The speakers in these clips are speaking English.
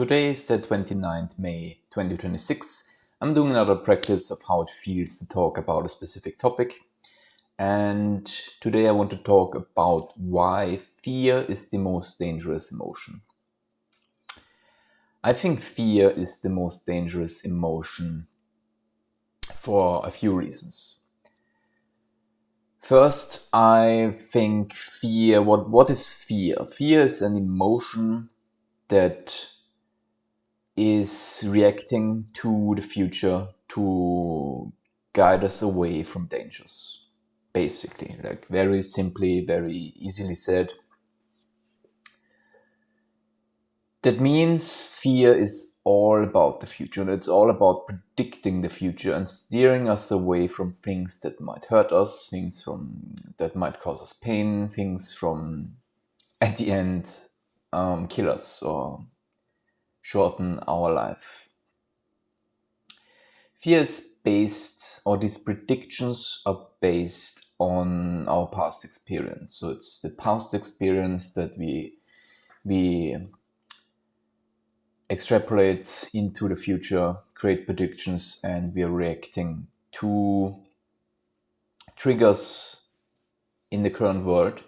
Today is the 29th May 2026. I'm doing another practice of how it feels to talk about a specific topic. And today I want to talk about why fear is the most dangerous emotion. I think fear is the most dangerous emotion for a few reasons. First, I think fear, what is fear? Fear is an emotion that is reacting to the future to guide us away from dangers. Basically, like very simply, very easily said. That means fear is all about the future, and it's all about predicting the future and steering us away from things that might hurt us, things that might cause us pain, things from at the end kill us or shorten our life. Fear is based, or these predictions are based on our past experience. So it's the past experience that we extrapolate into the future, create predictions, and we are reacting to triggers in the current world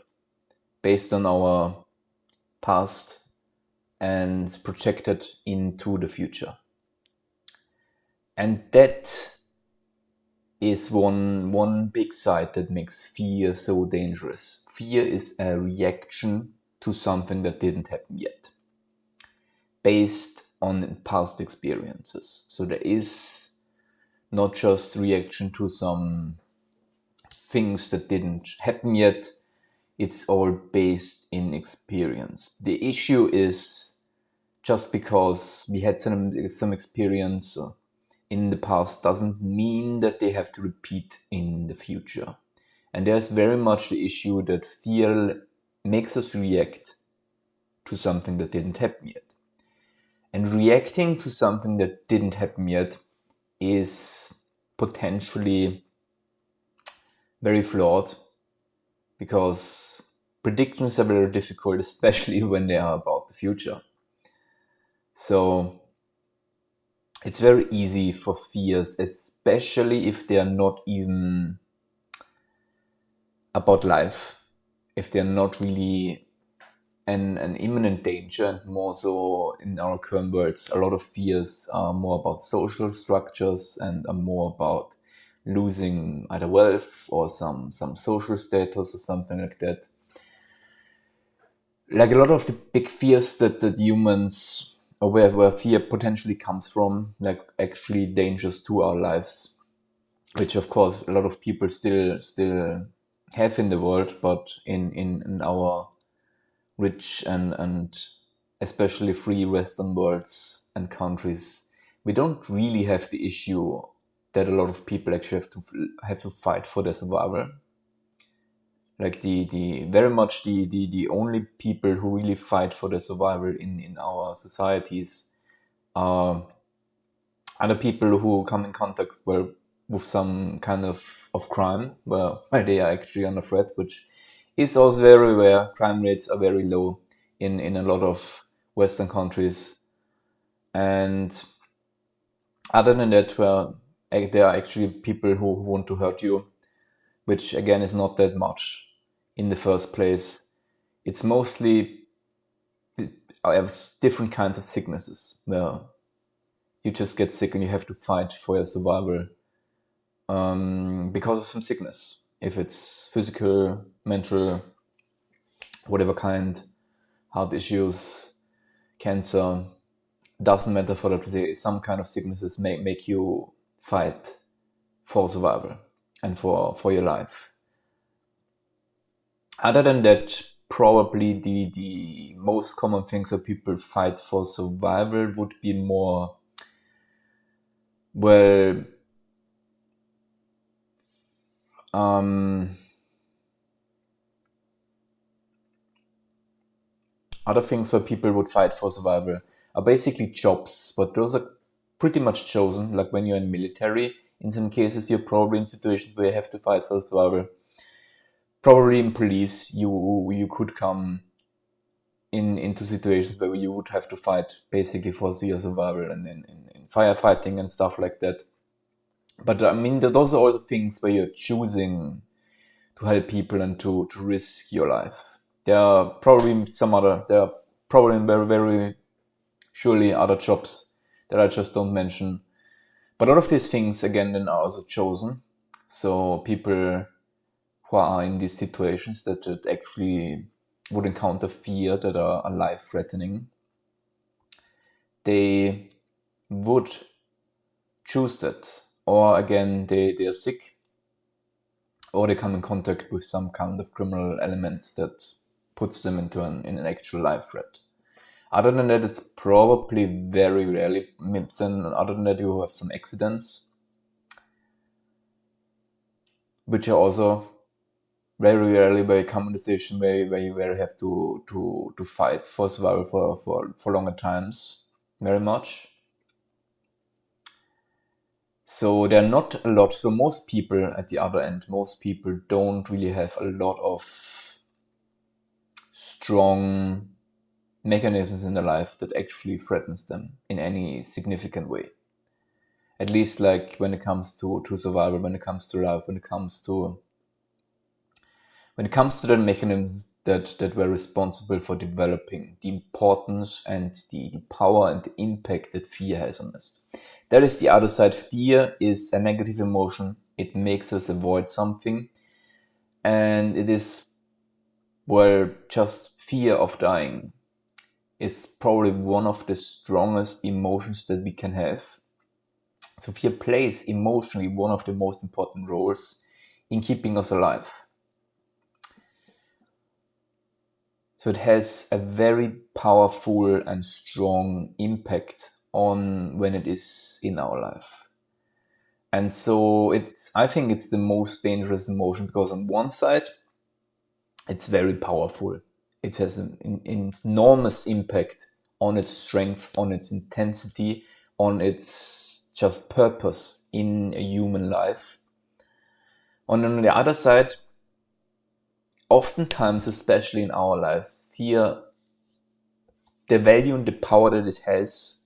based on our past and projected into the future. And that is one big side that makes fear so dangerous. Fear is a reaction to something that didn't happen yet, based on past experiences. So there is not just reaction to some things that didn't happen yet, it's all based in experience. The issue is just because we had some experience in the past doesn't mean that they have to repeat in the future. And there's very much the issue that fear makes us react to something that didn't happen yet. And reacting to something that didn't happen yet is potentially very flawed because predictions are very difficult, especially when they are about the future. So it's very easy for fears, especially if they are not even about life, if they're not really an imminent danger, and more so in our current worlds, a lot of fears are more about social structures and are more about losing either wealth or some social status or something like that. Like a lot of the big fears that humans, or where fear potentially comes from, like actually dangers to our lives, which of course a lot of people still have in the world, but in our rich and especially free Western worlds and countries, we don't really have the issue that a lot of people actually have to fight for their survival. Like the very much the only people who really fight for their survival in our societies are other people who come in contact with some kind of crime where they are actually under threat, which is also very rare. Crime rates are very low in a lot of Western countries. And other than that, where there are actually people who want to hurt you, which again is not that much in the first place. It's mostly different kinds of sicknesses where you just get sick and you have to fight for your survival because of some sickness. If it's physical, mental, whatever kind, heart issues, cancer, doesn't matter for that. Some kind of sicknesses make you fight for survival and for your life. Other than that, probably the most common things that people fight for survival would be more, well, other things where people would fight for survival are basically jobs, but those are pretty much chosen. Like when you're in military, in some cases you're probably in situations where you have to fight for survival. Probably in police, you could come into situations where you would have to fight basically for your survival and in firefighting and stuff like that. But I mean, those are also things where you're choosing to help people and to risk your life. There are probably very, very surely other jobs that I just don't mention. But a lot of these things, again, then are also chosen. So people who are in these situations that actually would encounter fear that are life-threatening, they would choose that. Or again, they are sick, or they come in contact with some kind of criminal element that puts them into in an actual life threat. Other than that, it's probably very rarely. And other than that, you have some accidents, which are also very rarely where you come in a situation where you have to fight for survival for longer times, very much. So there are not a lot. So most people at the other end, most people don't really have a lot of strong mechanisms in their life that actually threatens them in any significant way. At least like when it comes to survival, when it comes to life, when it comes to the mechanisms that were responsible for developing the importance and the power and the impact that fear has on us. That is the other side. Fear is a negative emotion. It makes us avoid something. And it is, well, just fear of dying is probably one of the strongest emotions that we can have. So fear plays emotionally one of the most important roles in keeping us alive. So it has a very powerful and strong impact on when it is in our life. And so I think it's the most dangerous emotion because on one side, it's very powerful. It has an enormous impact on its strength, on its intensity, on its just purpose in a human life. And on the other side, oftentimes, especially in our lives, fear, the value and the power that it has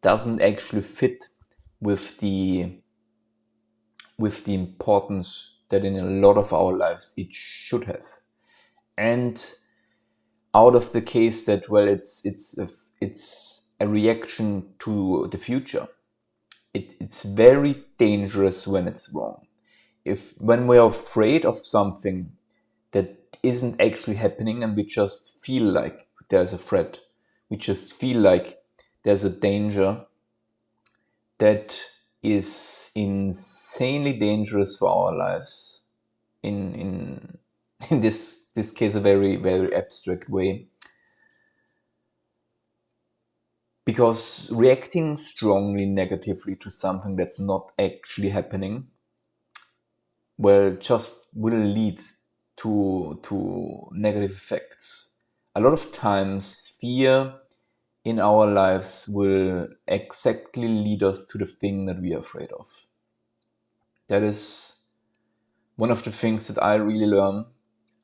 doesn't actually fit with the importance that in a lot of our lives it should have. And out of the case that, well, it's a reaction to the future. It's very dangerous when it's wrong. When we're afraid of something that isn't actually happening and we just feel like there's a threat, we just feel like there's a danger, that is insanely dangerous for our lives. In this case, a very, very abstract way. Because reacting strongly negatively to something that's not actually happening, well, just will lead to negative effects. A lot of times, fear in our lives will exactly lead us to the thing that we are afraid of. That is one of the things that I really learn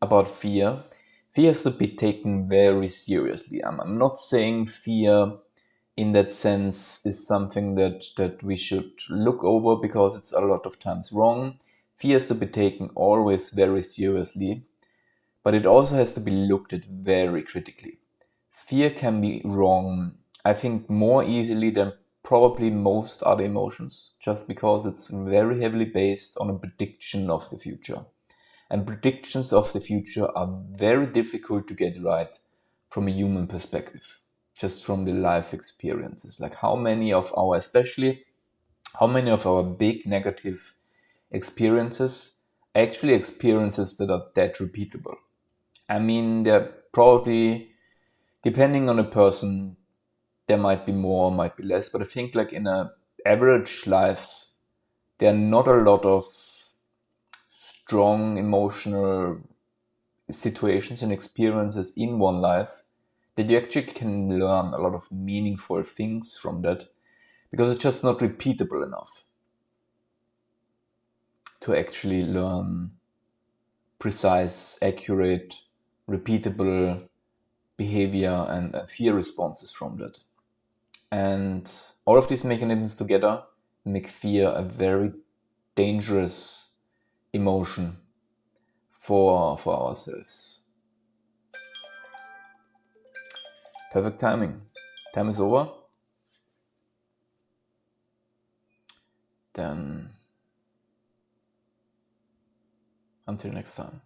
about fear. Fear has to be taken very seriously. I'm not saying fear in that sense is something that we should look over because it's a lot of times wrong. Fear has to be taken always very seriously, but it also has to be looked at very critically. Fear can be wrong, I think, more easily than probably most other emotions, just because it's very heavily based on a prediction of the future. And predictions of the future are very difficult to get right from a human perspective, just from the life experiences. Like how many of our big negative experiences actually experiences that are that repeatable. I mean, they're probably, depending on a person, there might be more, might be less, but I think like in an average life, there are not a lot of strong emotional situations and experiences in one life that you actually can learn a lot of meaningful things from that, because it's just not repeatable enough to actually learn precise, accurate, repeatable behavior and fear responses from that. And all of these mechanisms together make fear a very dangerous emotion for ourselves. Perfect timing. Time is over. Then until next time.